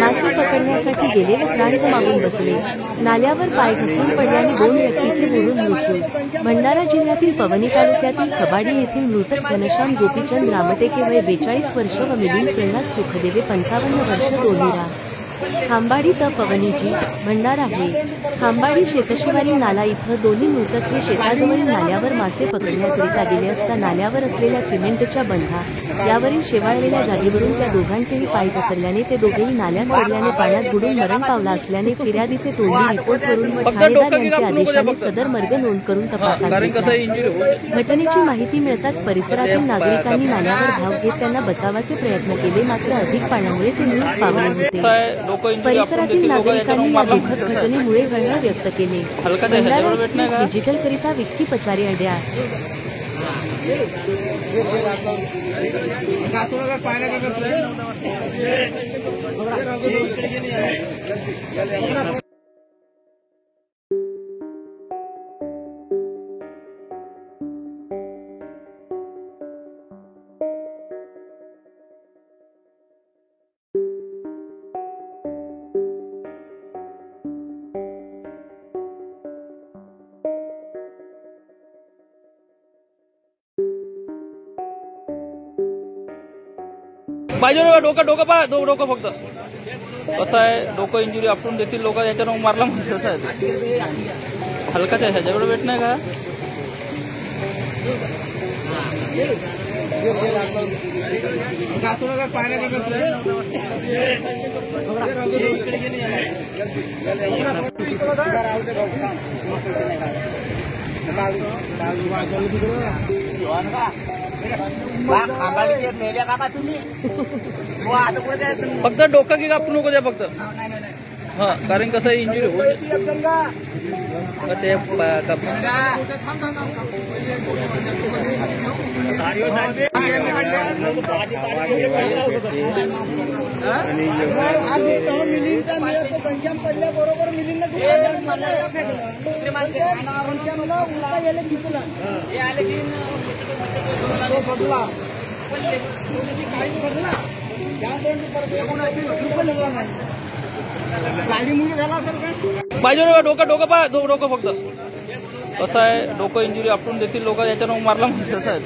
मासे पकडण्यासाठी गेले व प्राण गमावून बसले। नाल्यावर पाय घसरून पडल्याने 2 व्यक्तींचे बुडून मृत्यू। भंडारा जिल्ह्यातील पवनी तालुक्यातील खबाडी येथील मृतक घनश्याम गोपीचंद रामटेके वय 42 वर्ष व मिलिंद प्रल्हाद सुखदेवे 55 वर्ष तोलीरा खांबाडी त पवनीजी भंडारा हे खांबाडी शेतशिवारी नाला इथं दोन्ही मृतक हे शेताजवळील नाल्यावर मासे पकडण्याकरिता गेले असता नाल्यावर असलेल्या सिमेंटच्या बंधा यावरील शेवाळलेल्या जागेवरून त्या दोघांचेही पाय घसरल्याने ते दोघेही नाल्यात पडल्याने पाण्यात बुडून मरण पावला असल्याने फिर्यादीचे तोंडी रिपोर्ट करून व ठाणेदार यांचे आदेशाने सदर मर्ग नोंद करून तपास घेतला। घटनेची माहिती मिळताच परिसरातील नागरिकांनी नाल्यावर धाव घेत त्यांना बचावाचे प्रयत्न केले, मात्र अधिक पाण्यामुळे ते मृत पावले होते। परिसरातील नागरिकांनी या दुःखद घटनेमुळे हळहळ व्यक्त केले। भंडारा एक्सप्रेस डिजिटल करिता विक्की पचारी अड्या। बाजूला डोकं पहा, डोकं फक्त कसं आहे, डोकं इंजुरी आपटून देतील लोक, याच्यानं मारला म्हणजे कसं आहे हलकाच आहे, ह्याच्याकडे वेट नाही का? फक्त डोकं की कापू नको द्या फक्त, हा, कारण कसं इंजुरी होईल ते बरोबर मिलिंद बाजूला डोकं पहा, डोकं फक्त कसं आहे, डोकं इंजुरी आपटून देतील लोक, याच्यानं मारला म्हणजे कसं आहे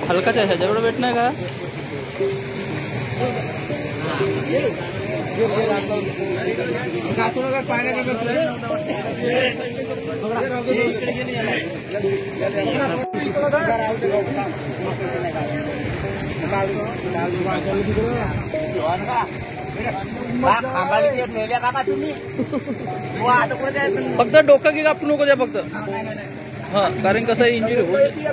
हलकाच आहे, ह्याच्याकडे वेट नाही का? फक्त डोकं की कापू नको द्या फक्त, हा, कारण कसं इंजुरी होईल ते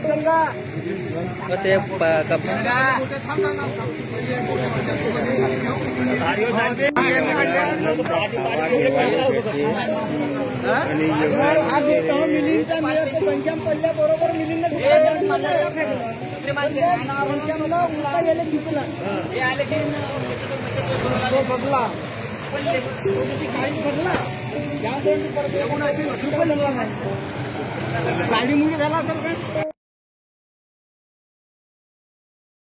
पंजाब पडल्या बरोबर मिलिंद गाडी मुली झाला असेल का?